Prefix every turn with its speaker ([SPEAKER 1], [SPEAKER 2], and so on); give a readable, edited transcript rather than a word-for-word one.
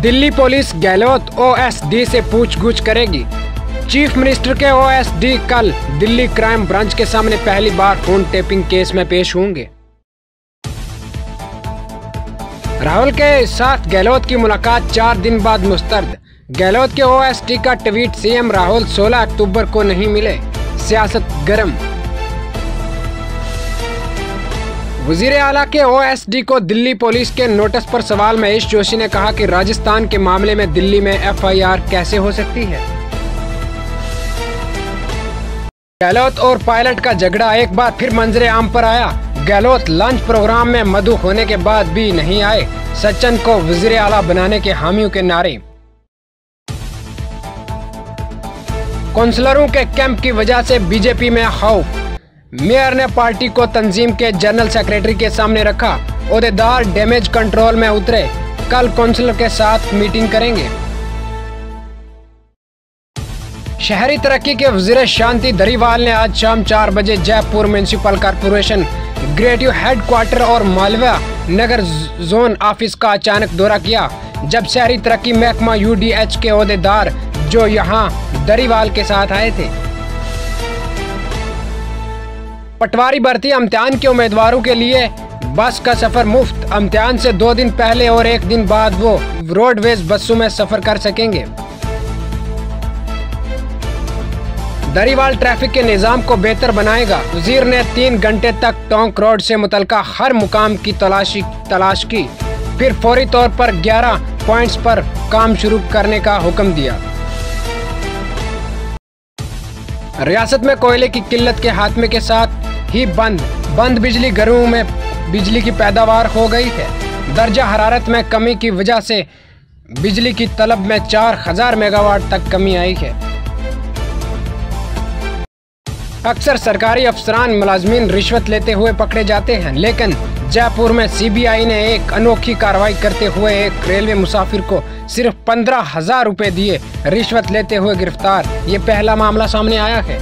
[SPEAKER 1] Delhi police Gehlot OSD से पूछगछ करेगी। Chief minister के ओएसडी कल दिल्ली क्राइम ब्रांच के सामने पहली बार फोन टेपिंग केस में पेश होंगे। राहुल के साथ गहलोत की मुलाकात 4 दिन बाद मुस्तरद। गहलोत के ओएसडी का ट्वीट, सीएम राहुल 16 अक्टूबर को नहीं मिले, सियासत गर्म। वजीर आला के ओएसडी को दिल्ली पुलिस के नोटिस पर सवाल महेश जोशी ने कहा कि राजस्थान के मामले में दिल्ली में एफआईआर कैसे हो सकती है। गहलोत और पायलट का झगड़ा एक बार फिर मंजरे आम पर आया। गहलोत लंच प्रोग्राम में मधु होने के बाद भी नहीं आए। सचिन को वजीर आला बनाने के हामियों के नारे। काउंसलरों के कैंप की वजह से बीजेपी में खौफ। मेयर ने पार्टी को तंजीम के जनरल सेक्रेटरी के सामने रखा। ओहदेदार डैमेज कंट्रोल में उतरे। कल काउंसलर के साथ मीटिंग करेंगे। शहरी तरक्की के वजीर शांति धारीवाल ने आज शाम 4 बजे जयपुर म्युनिसिपल कॉरपोरेशन ग्रेटिव हेडक्वार्टर और मालवा नगर जोन ऑफिस का अचानक दौरा किया, जब शहरी तरक्की महकमा यूडीएच के ओहदेदार जो यहां धारीवाल के साथ आए थे। पटवारी भर्ती इम्तिहान के उम्मीदवारों के लिए बस का सफर मुफ्त। इम्तिहान से 2 दिन पहले और 1 दिन बाद वो रोडवेज बसों में सफर कर सकेंगे। धारीवाल ट्रैफिक के निजाम को बेहतर बनाएगा। वजीर ने 3 घंटे तक टोंक रोड से मुतलका हर मुकाम की तलाश की, फिर फौरी तौर पर 11 पॉइंट्स पर काम शुरू करने का हुक्म दिया। रियासत में कोयले की किल्लत के खात्मे के साथ ही बंद बिजली घरों में बिजली की पैदावार हो गई है। दर्जा हरारत में कमी की वजह से बिजली की तलब में 4000 मेगावाट तक कमी आई है। अक्सर सरकारी अफसरान मुलाजमीन रिश्वत लेते हुए पकड़े जाते हैं, लेकिन जयपुर में सीबीआई ने एक अनोखी कार्रवाई करते हुए एक रेलवे मुसाफिर को सिर्फ 15,000 रुपए दिए रिश्वत लेते हुए गिरफ्तार। ये पहला मामला सामने आया है।